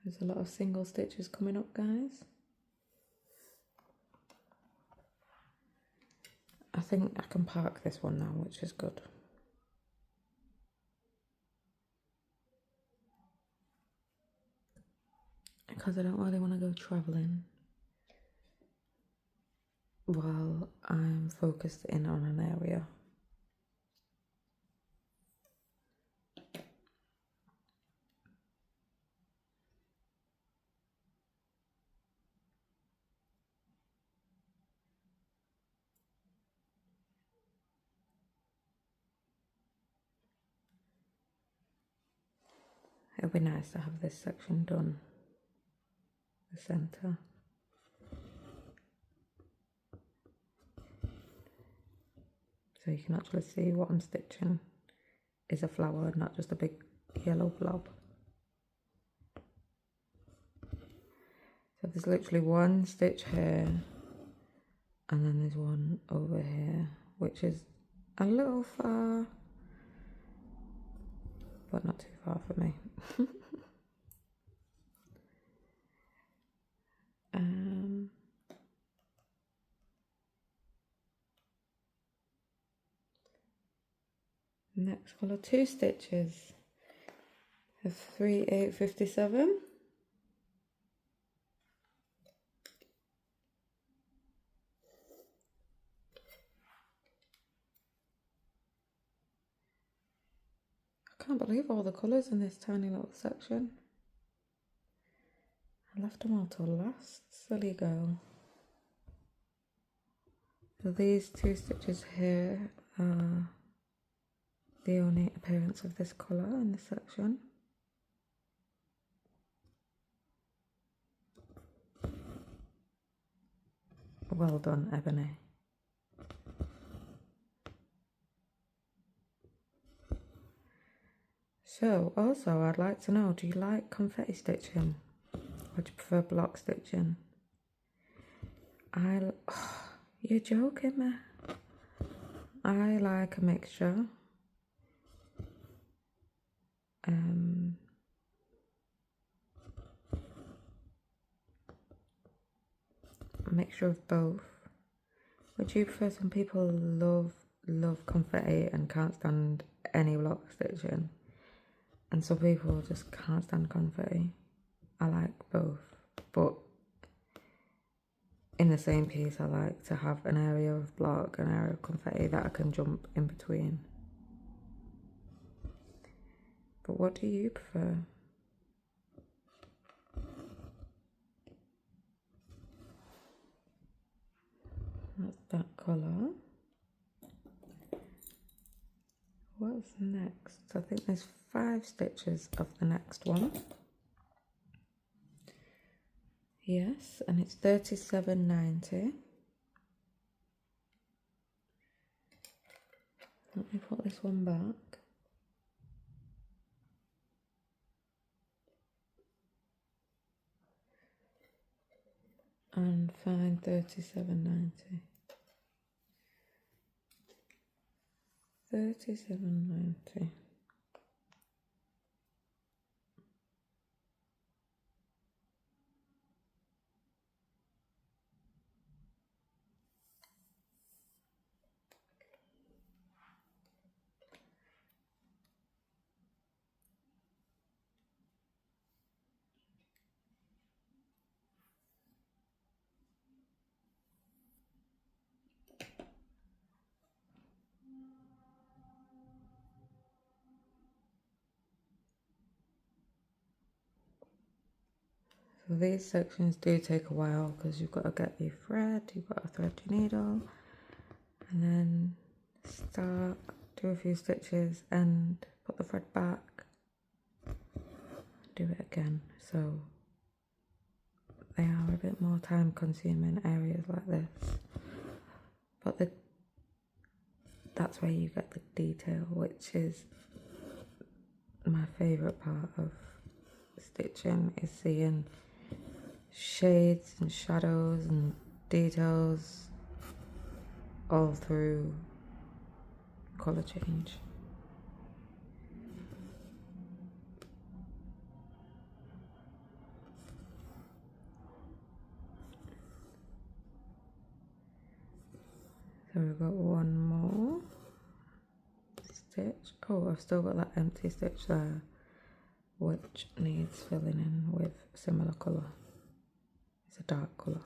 There's a lot of single stitches coming up, guys. I think I can park this one now, which is good. Because I don't really want to go travelling while I'm focused in on an area. It would be nice to have this section done, the centre. So you can actually see what I'm stitching is a flower, not just a big yellow blob. So there's literally one stitch here, and then there's one over here, which is a little far, but not too far for me. Next colour, 2 stitches of 3/857. I can't believe all the colours in this tiny little section. I left them all till last, silly girl. So these 2 stitches here are the only appearance of this colour in this section. Well done, Ebony. So, also, I'd like to know, do you like confetti stitching? Or do you prefer block stitching? You're joking me. I like a mixture. A mixture of both. Would you prefer? Some people love confetti and can't stand any block stitching, and some people just can't stand confetti. I like both, but in the same piece I like to have an area of block, an area of confetti that I can jump in between. But what do you prefer? That's that colour. What's next? I think there's 5 stitches of the next one. Yes, and it's 37.90. Let me put this one back. And find 37.90. 37.90. So these sections do take a while because you've got to get your thread, you've got to thread your needle, and then start, do a few stitches and put the thread back, do it again. So they are a bit more time consuming areas like this, but that's where you get the detail, which is my favourite part of stitching, is seeing shades and shadows and details all through colour change. So we've got one more stitch. Oh, I've still got that empty stitch there, which needs filling in with a similar colour. It's a dark colour.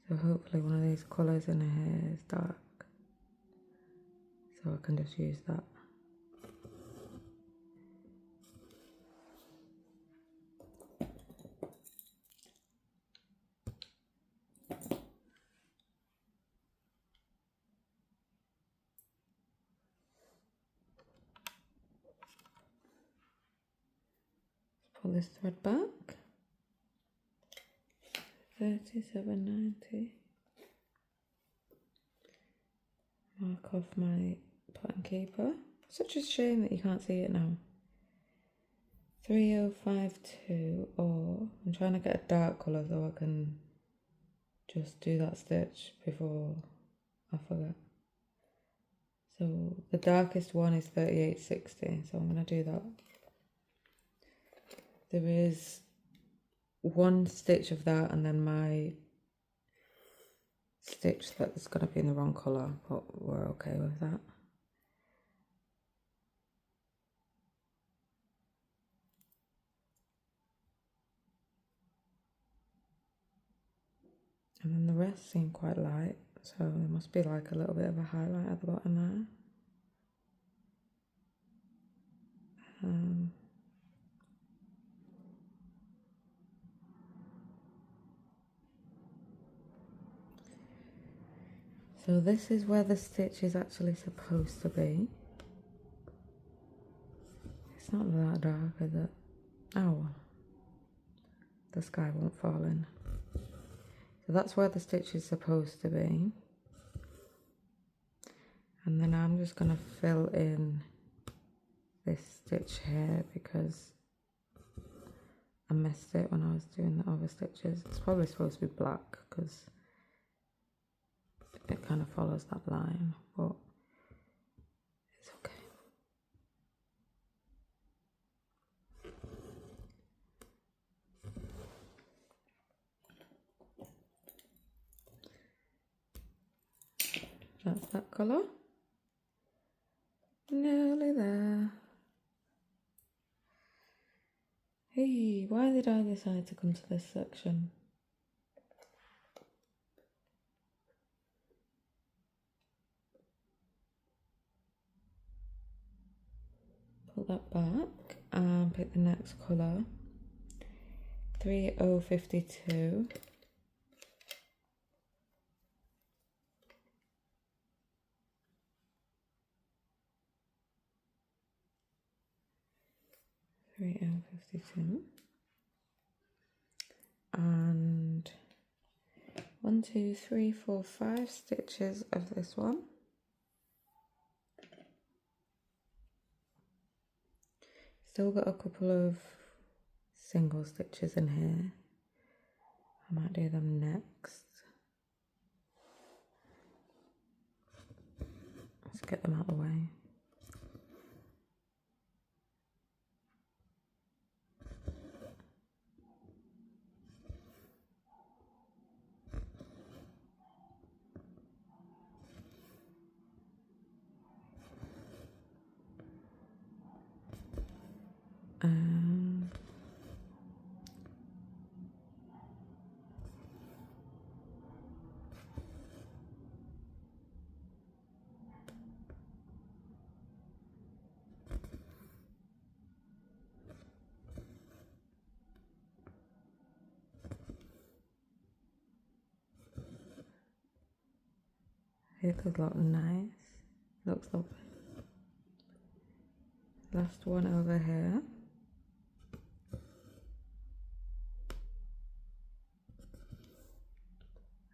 So hopefully one of these colours in here is dark, so I can just use that. Pull this thread back. 37.90. Mark off my pattern keeper. Such a shame that you can't see it now. 3052, or I'm trying to get a dark colour so I can just do that stitch before I forget. So the darkest one is 3860, so I'm going to do that. There is one stitch of that and then my stitch that's going to be in the wrong colour, but we're okay with that. And then the rest seem quite light, so there must be like a little bit of a highlight at the bottom there. So this is where the stitch is actually supposed to be. It's not that dark, is it? Oh, the sky won't fall in. So that's where the stitch is supposed to be. And then I'm just going to fill in this stitch here because I missed it when I was doing the other stitches. It's probably supposed to be black because it kind of follows that line, but it's okay. That's that colour. Nearly there. Hey, why did I decide to come to this section? Pull that back and pick the next colour. 3052. And 1, 2, 3, 4, 5 stitches of this one. Still got a couple of single stitches in here. I might do them next. Let's get them out of the way. It does look nice. Looks lovely. Last one over here.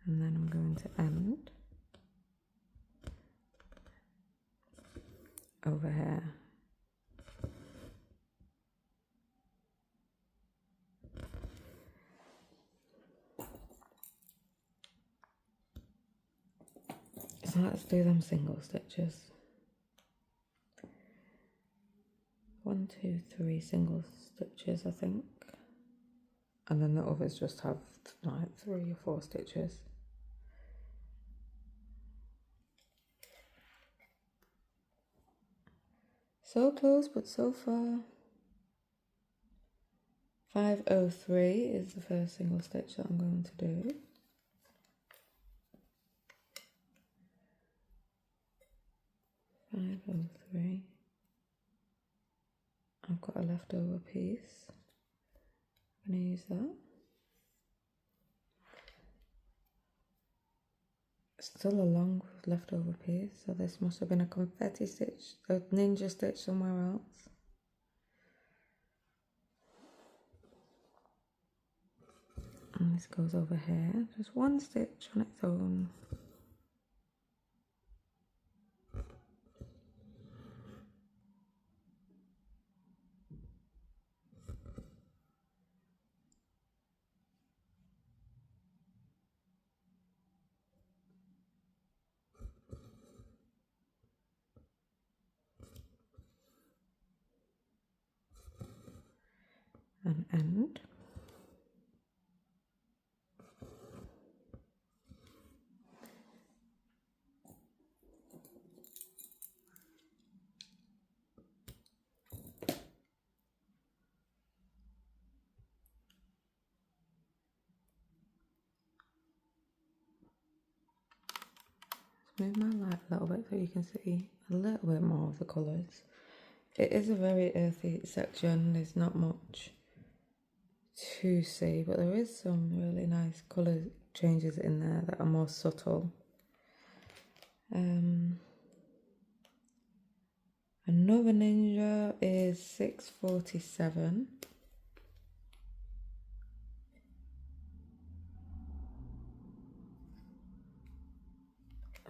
And then I'm going to end over here. So let's do them single stitches. 1, 2, 3 single stitches, I think. And then the others just have like 3 or 4 stitches. So close, but so far. 503 is the first single stitch that I'm going to do. I've got a leftover piece. I'm going to use that. Still a long leftover piece, so this must have been a confetti stitch, a ninja stitch somewhere else. And this goes over here, just one stitch on its own. and end. Move my light a little bit so you can see a little bit more of the colours. It is a very earthy section, there's not much to see, but there is some really nice colour changes in there that are more subtle. Another Ninja is 647.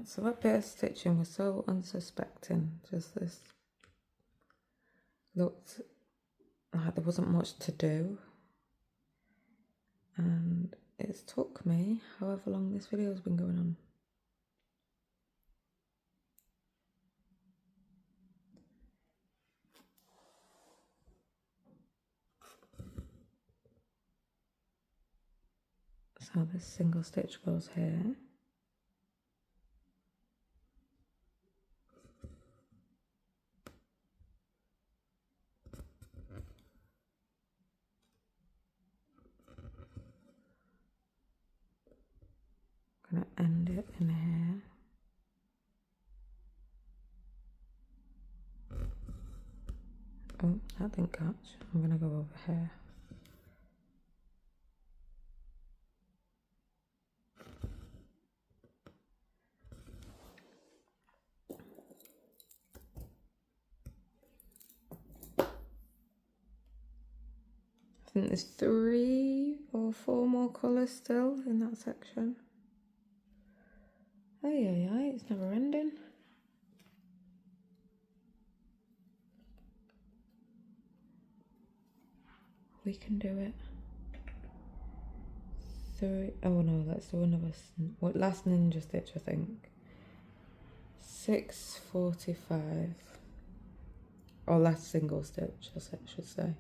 So that bit of stitching was so unsuspecting, just this looked like there wasn't much to do, and it's took me however long this video has been going on. So this single stitch goes here. Gonna end it in here. Oh, that didn't catch. I'm gonna go over here. I think there's 3 or 4 more colours still in that section. Ay, it's never ending. We can do it. 3, oh no, let's do another, last ninja stitch I think. 645. Or last single stitch, I should say.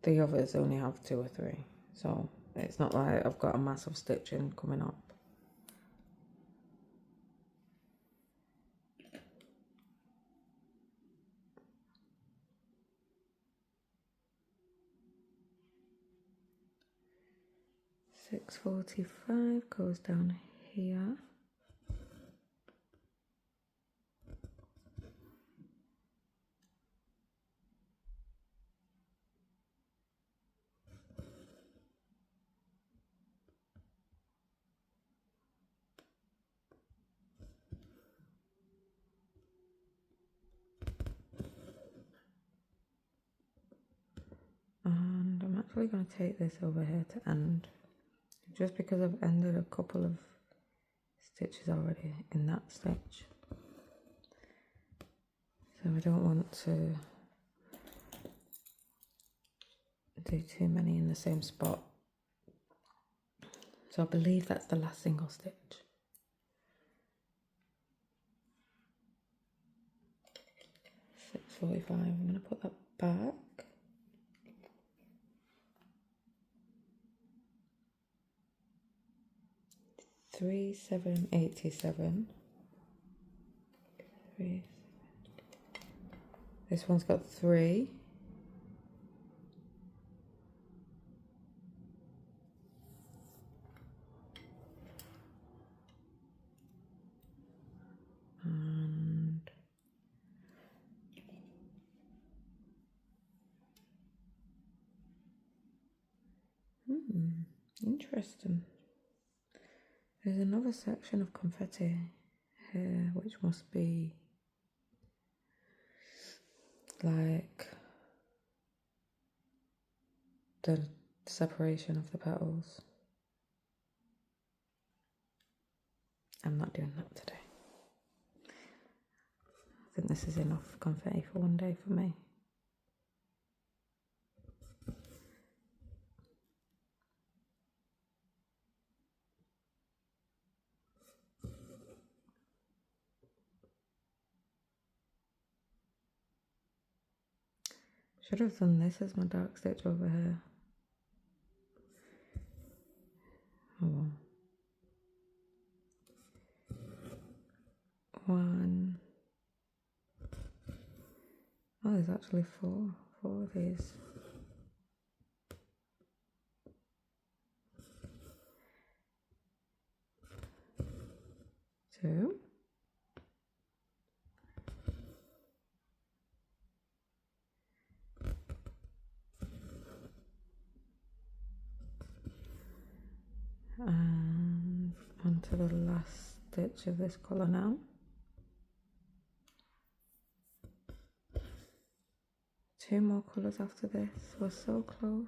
The others only have 2 or 3, so it's not like I've got a massive stitching coming up. $6.45 goes down here. And I'm actually going to take this over here to end, just because I've ended a couple of stitches already in that stitch. So I don't want to do too many in the same spot. So I believe that's the last single stitch. $6.45, I'm going to put that back. $3,787. This one's got 3. And interesting. There's another section of confetti here, which must be like the separation of the petals. I'm not doing that today. I think this is enough confetti for one day for me. Should have done this as my dark stitch over here. Oh well. 1. Oh, there's actually four of these. 2. And onto the last stitch of this colour now. 2 more colours after this. We're so close.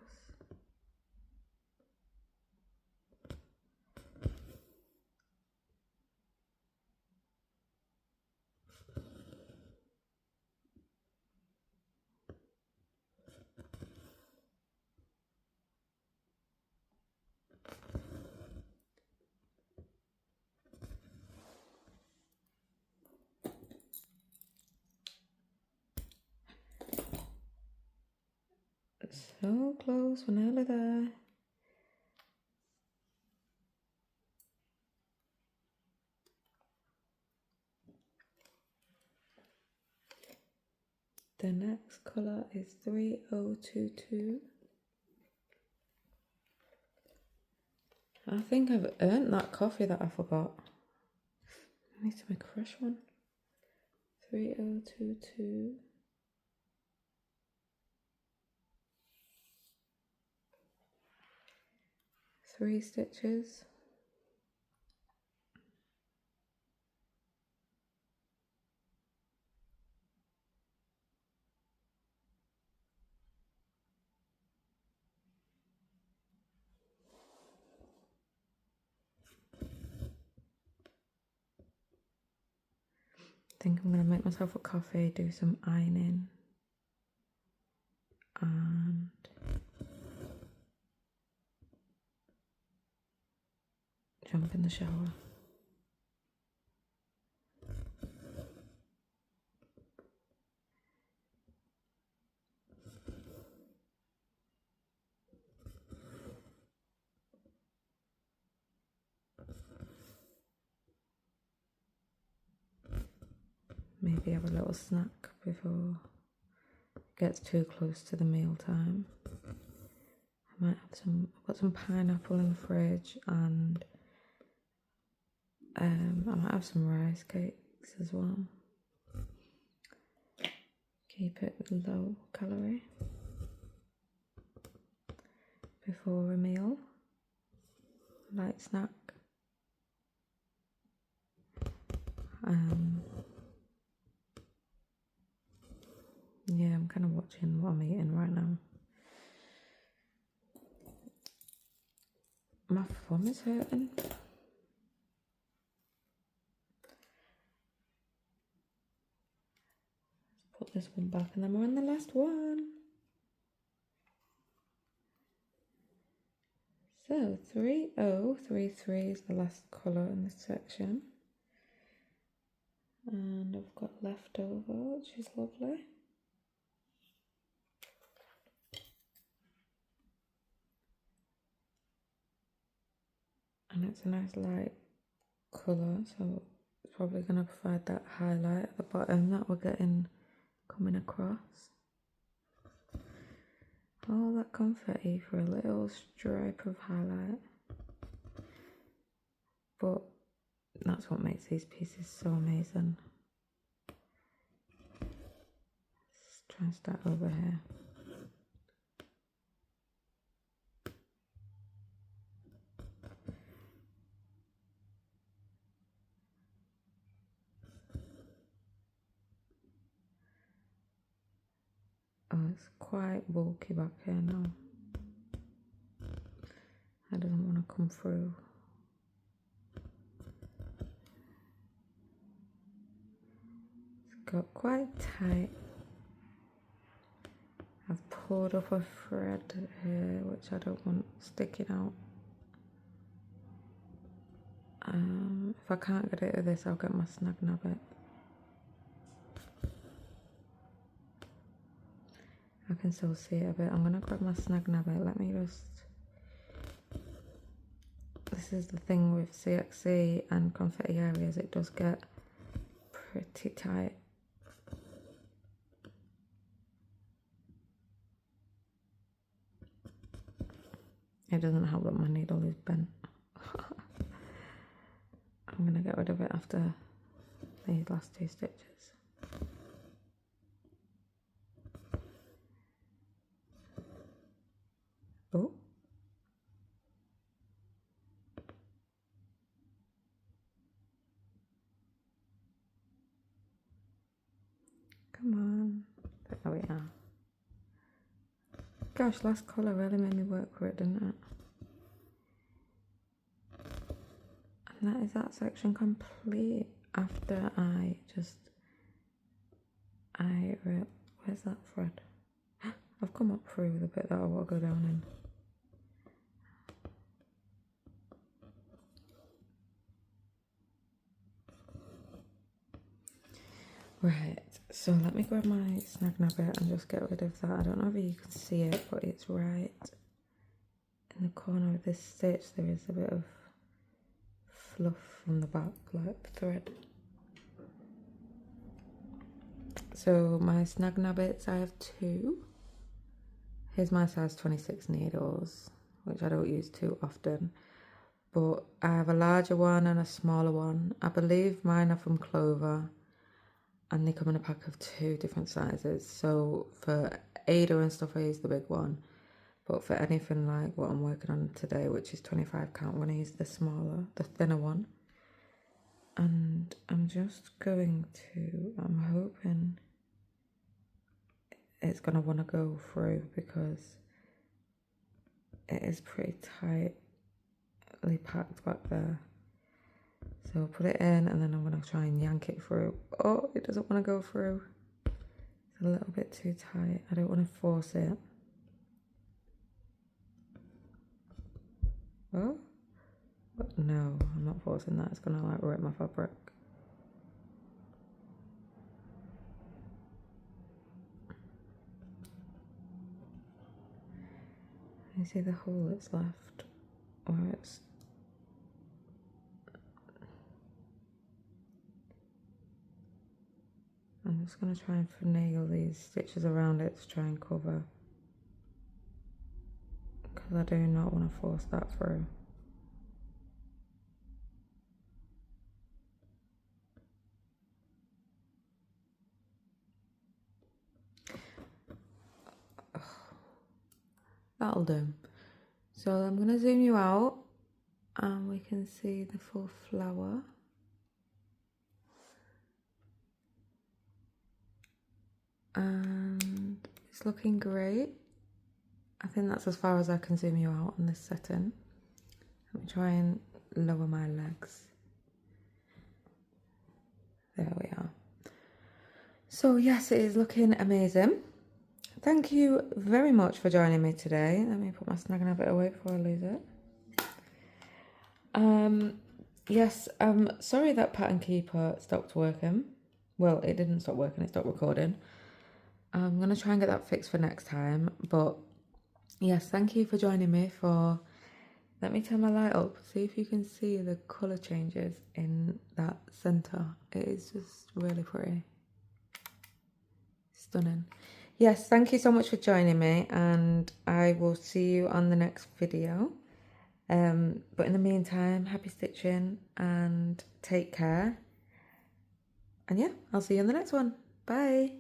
So close, we're nearly there. The next colour is 3022. I think I've earned that coffee that I forgot. I need to make a fresh one. 3022. 3 stitches. I think I'm going to make myself a coffee, do some ironing, and jump in the shower. Maybe have a little snack before it gets too close to the meal time. I might have I've got some pineapple in the fridge, and I might have some rice cakes as well. Keep it low calorie before a meal. Light snack. Yeah, I'm kind of watching what I'm eating right now. My thumb is hurting. Let's put this one back and then we're on the last one. So 3033 is the last colour in this section. And I've got leftover, which is lovely. And it's a nice light colour, so it's probably going to provide that highlight at the bottom that we're getting coming across. All that confetti for a little stripe of highlight. But that's what makes these pieces so amazing. Let's try and start over here. Oh, it's quite bulky back here now. That doesn't want to come through. It's got quite tight. I've pulled up a thread here, which I don't want sticking out. If I can't get rid of this, I'll get my snag nabbit. I can still see it a bit. I'm gonna grab my Snag Nabbit. Let me just. This is the thing with CXC and confetti areas, it does get pretty tight. It doesn't help that my needle is bent. I'm gonna get rid of it after these last 2 stitches. Oh. Come on. There we are. Gosh, last colour really made me work for it, didn't it? And that is that section complete after where's that thread? I've come up through the bit that I want to go down in. Right, so let me grab my Snag Nabbit and just get rid of that. I don't know if you can see it, but it's right in the corner of this stitch. There is a bit of fluff from the back, like thread. So my Snag Nabbits, I have 2. Here's my size 26 needles, which I don't use too often. But I have a larger one and a smaller one. I believe mine are from Clover. And they come in a pack of 2 different sizes. So for Ada and stuff, I use the big one. But for anything like what I'm working on today, which is 25 count, I'm going to use the smaller, the thinner one. And I'm just going to, I'm hoping it's going to want to go through because it is pretty tightly packed back there. So I'll put it in and then I'm going to try and yank it through. Oh, it doesn't want to go through. It's a little bit too tight. I don't want to force it. Oh, but no, I'm not forcing that. It's going to like rip my fabric. You see the hole that's left where it's I'm just going to try and finagle these stitches around it to try and cover, because I do not want to force that through. That'll do. So I'm going to zoom you out and we can see the full flower. And it's looking great. I think that's as far as I can zoom you out on this setting. Let me try and lower my legs. There we are. So yes, it is looking amazing. Thank you very much for joining me today. Let me put my Snag Nabbit away before I lose it. Yes, sorry that Pattern Keeper stopped working. Well, it didn't stop working, it stopped recording. I'm going to try and get that fixed for next time. But yes, thank you for joining me for... Let me turn my light up. See if you can see the colour changes in that centre. It is just really pretty. Stunning. Yes, thank you so much for joining me. And I will see you on the next video. But in the meantime, happy stitching and take care. And yeah, I'll see you on the next one. Bye.